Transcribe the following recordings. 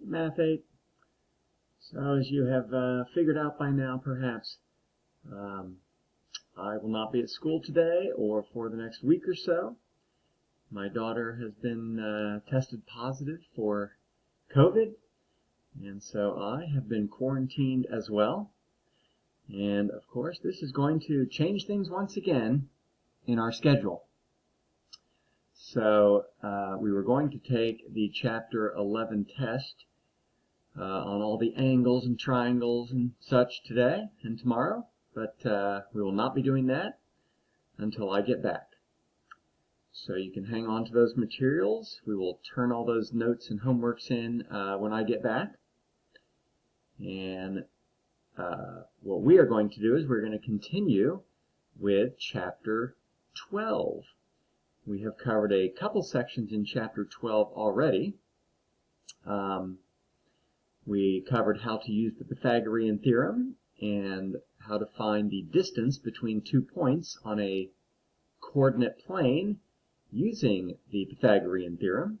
Math 8. So as you have figured out by now, perhaps, I will not be at school today or for the next week or so. My daughter has been tested positive for COVID, and so I have been quarantined as well. And of course, this is going to change things once again in our schedule. So we were going to take the Chapter 11 test on all the angles and triangles and such today and tomorrow, but we will not be doing that until I get back. So you can hang on to those materials. We will turn all those notes and homeworks in when I get back. And what we are going to do is we're going to continue with Chapter 12. We have covered a couple sections in Chapter 12 already. We covered how to use the Pythagorean theorem and how to find the distance between 2 points on a coordinate plane using the Pythagorean theorem.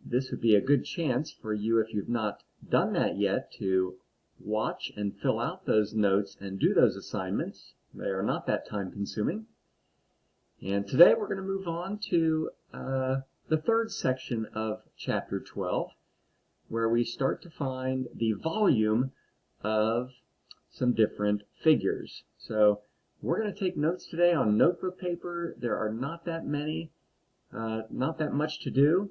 This would be a good chance for you, if you've not done that yet, to watch and fill out those notes and do those assignments. They are not that time consuming. And today we're going to move on to the third section of Chapter 12, where we start to find the volume of some different figures. So we're going to take notes today on notebook paper. There are not that many, not that much to do.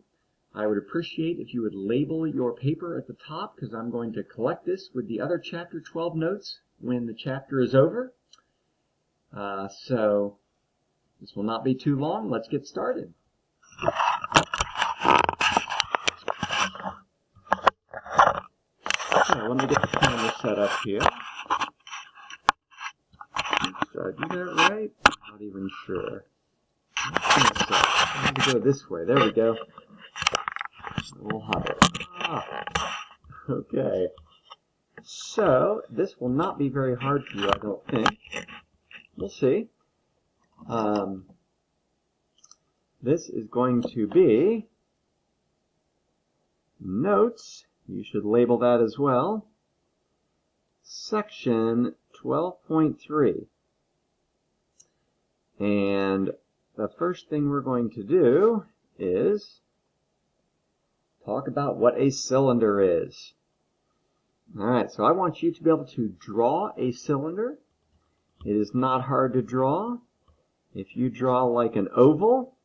I would appreciate if you would label your paper at the top, because I'm going to collect this with the other Chapter 12 notes when the chapter is over. So this will not be too long. Let's get started. Okay, let me get the camera set up here. Did I do that right? I'm not even sure. I have to go this way. There we go. A little higher. Okay. So, this will not be very hard for you, I don't think. We'll see. This is going to be notes. You should label that as well. Section 12.3. And the first thing we're going to do is talk about what a cylinder is. Alright, so I want you to be able to draw a cylinder. It is not hard to draw. If you draw like an oval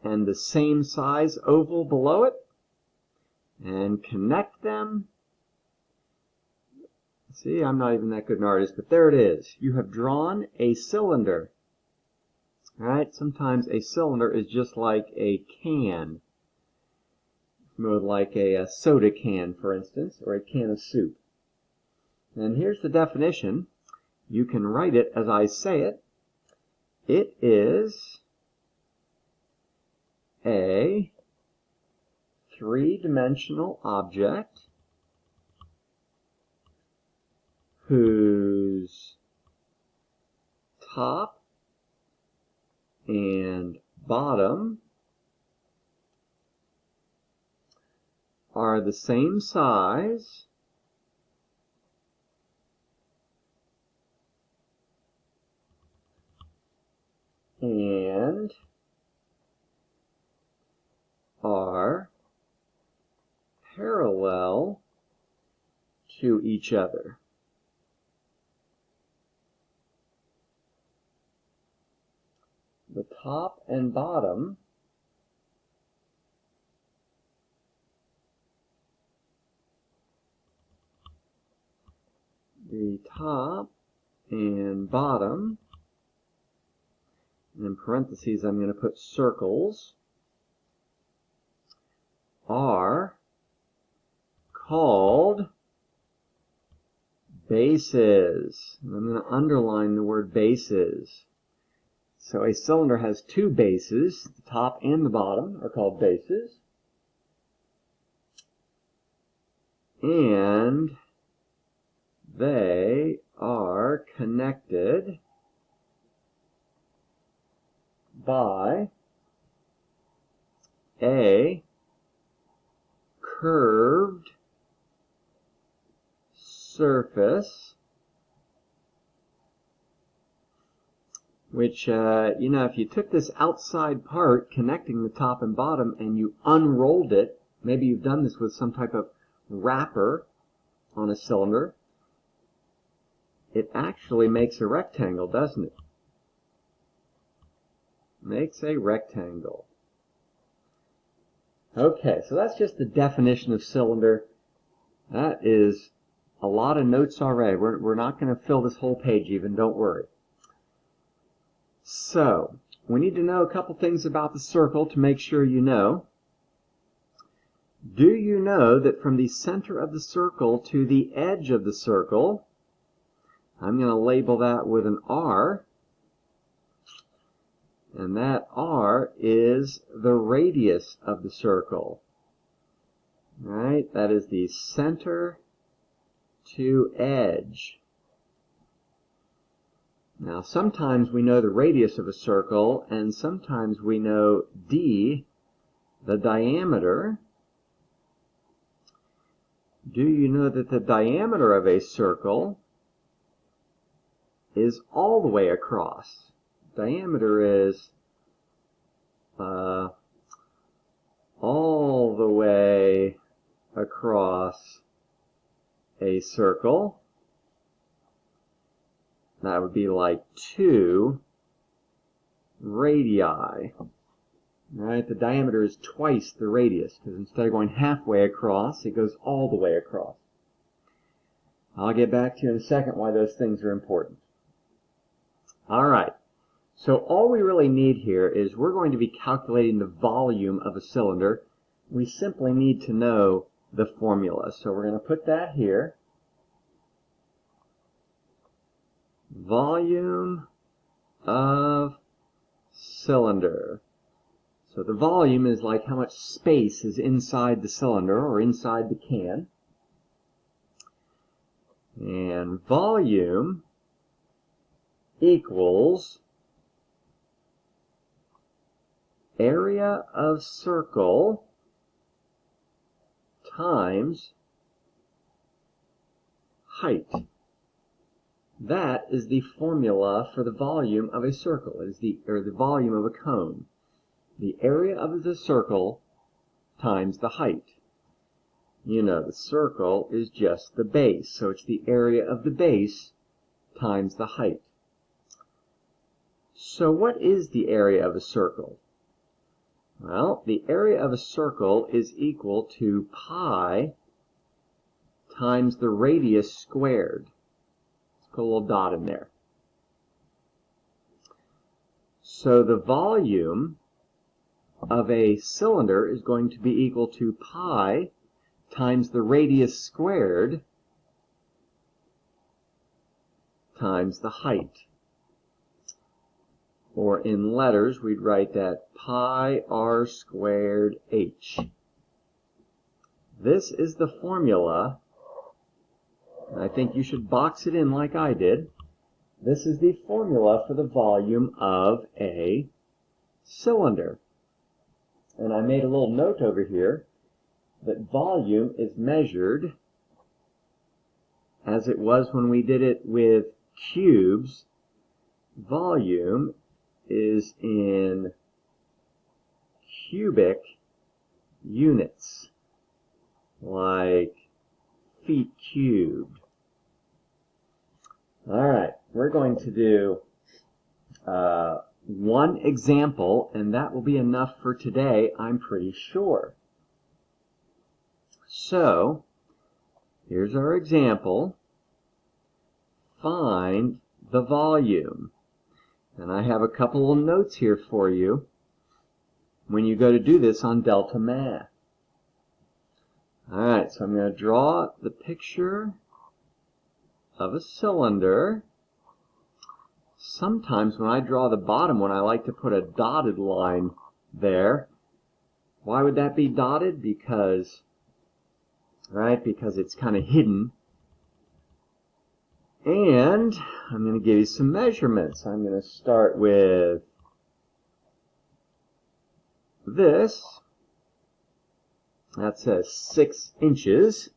and the same size oval below it and connect them. See, I'm not even that good an artist, but there it is. You have drawn a cylinder. Alright, sometimes a cylinder is just like a can. More like a soda can, for instance, or a can of soup. And here's the definition. You can write it as I say it. It is a three-dimensional object whose top and bottom are the same size and are parallel to each other. The top and bottom in parentheses I'm going to put circles, are called bases. And I'm going to underline the word bases. So a cylinder has two bases. The top and the bottom are called bases. And they are connected by a curved surface, which, if you took this outside part connecting the top and bottom and you unrolled it, maybe you've done this with some type of wrapper on a cylinder, it actually makes a rectangle, doesn't it? Makes a rectangle. Okay, so that's just the definition of cylinder. That is a lot of notes already. We're not going to fill this whole page even, don't worry. So, we need to know a couple things about the circle to make sure you know. Do you know that from the center of the circle to the edge of the circle, I'm going to label that with an R, and that R is the radius of the circle. Right? That is the center to edge. Now, sometimes we know the radius of a circle, and sometimes we know D, the diameter. Do you know that the diameter of a circle is all the way across? Diameter is all the way across a circle. That would be like 2 radii. Right? The diameter is twice the radius, because instead of going halfway across, it goes all the way across. I'll get back to you in a second why those things are important. Alright, so all we really need here is we're going to be calculating the volume of a cylinder. We simply need to know the formula. So we're going to put that here. Volume of cylinder. So the volume is like how much space is inside the cylinder or inside the can. And volume equals area of circle times height. That is the formula for the volume of a circle. It is the volume of a cone. The area of the circle times the height. You know, the circle is just the base, so it's the area of the base times the height. So what is the area of a circle? Well, the area of a circle is equal to pi times the radius squared. Let's put a little dot in there. So the volume of a cylinder is going to be equal to pi times the radius squared times the height. Or in letters, we'd write that pi r squared h. This is the formula. I think you should box it in like I did. This is the formula for the volume of a cylinder. And I made a little note over here that volume is measured as it was when we did it with cubes. Volume is in cubic units, like feet cubed. Alright, we're going to do one example, and that will be enough for today, I'm pretty sure. So, here's our example. Find the volume. And I have a couple of notes here for you when you go to do this on Delta Math. Alright, so I'm going to draw the picture of a cylinder. Sometimes when I draw the bottom one, I like to put a dotted line there. Why would that be dotted? Because it's kind of hidden. And I'm going to give you some measurements. I'm going to start with this. That says 6 inches.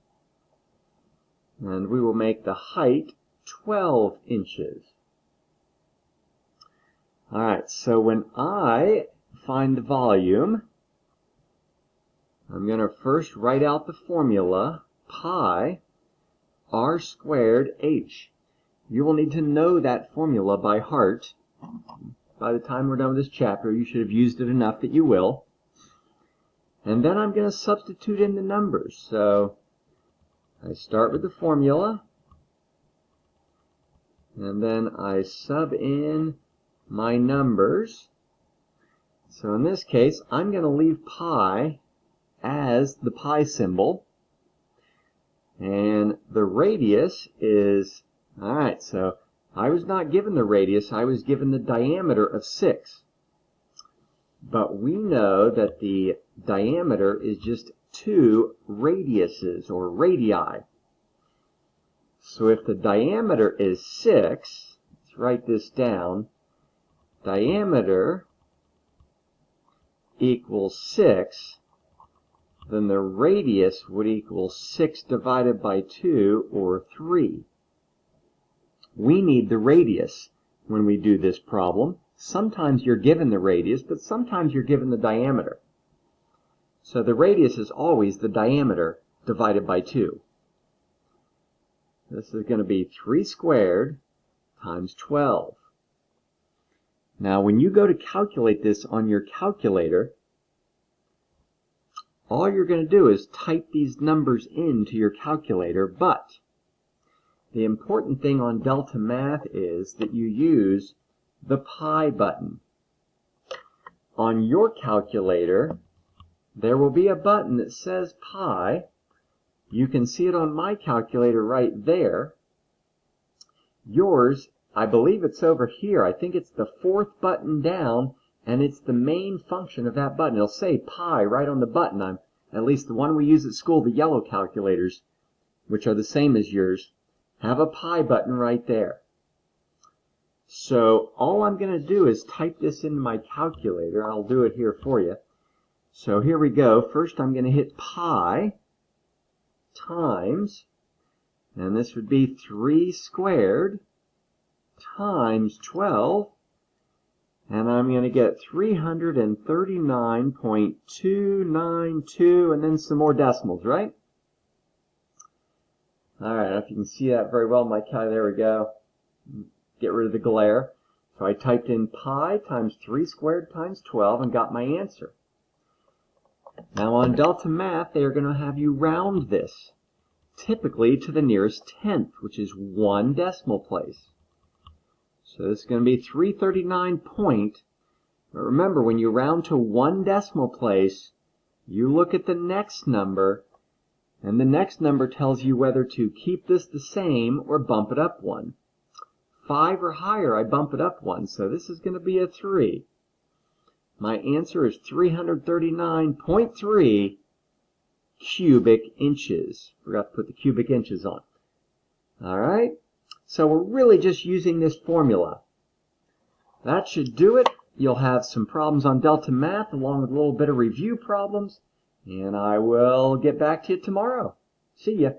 And we will make the height 12 inches. Alright, so when I find the volume, I'm going to first write out the formula, pi r squared h. You will need to know that formula by heart. By the time we're done with this chapter, you should have used it enough that you will. And then I'm going to substitute in the numbers. So I start with the formula, and then I sub in my numbers. So in this case, I'm going to leave pi as the pi symbol. And the radius is, alright, so I was not given the radius, I was given the diameter of 6. But we know that the diameter is just 2 radiuses, or radii. So if the diameter is 6, let's write this down, diameter equals 6, then the radius would equal 6 divided by 2, or 3. We need the radius when we do this problem. Sometimes you're given the radius, but sometimes you're given the diameter. So the radius is always the diameter divided by 2. This is going to be 3 squared times 12. Now when you go to calculate this on your calculator, all you're going to do is type these numbers into your calculator, but the important thing on Delta Math is that you use the pi button. On your calculator, there will be a button that says pi. You can see it on my calculator right there. Yours, I believe it's over here. I think it's the 4th button down, and it's the main function of that button. It'll say pi right on the button. At least the one we use at school, the yellow calculators, which are the same as yours, have a pi button right there. So all I'm going to do is type this into my calculator. I'll do it here for you. So here we go. First I'm going to hit pi times, and this would be 3 squared times 12, and I'm going to get 339.292, and then some more decimals, right? Alright, I don't know if you can see that very well in my calculator. There we go. Get rid of the glare. So I typed in pi times 3 squared times 12 and got my answer. Now on Delta Math, they are going to have you round this, typically to the nearest tenth, which is 1 decimal place. So this is going to be 339 point. But remember, when you round to 1 decimal place, you look at the next number, and the next number tells you whether to keep this the same or bump it up 1. 5 or higher, I bump it up 1, so this is going to be a 3. My answer is 339.3 cubic inches. Forgot to put the cubic inches on. Alright, so we're really just using this formula. That should do it. You'll have some problems on Delta Math along with a little bit of review problems, and I will get back to you tomorrow. See ya.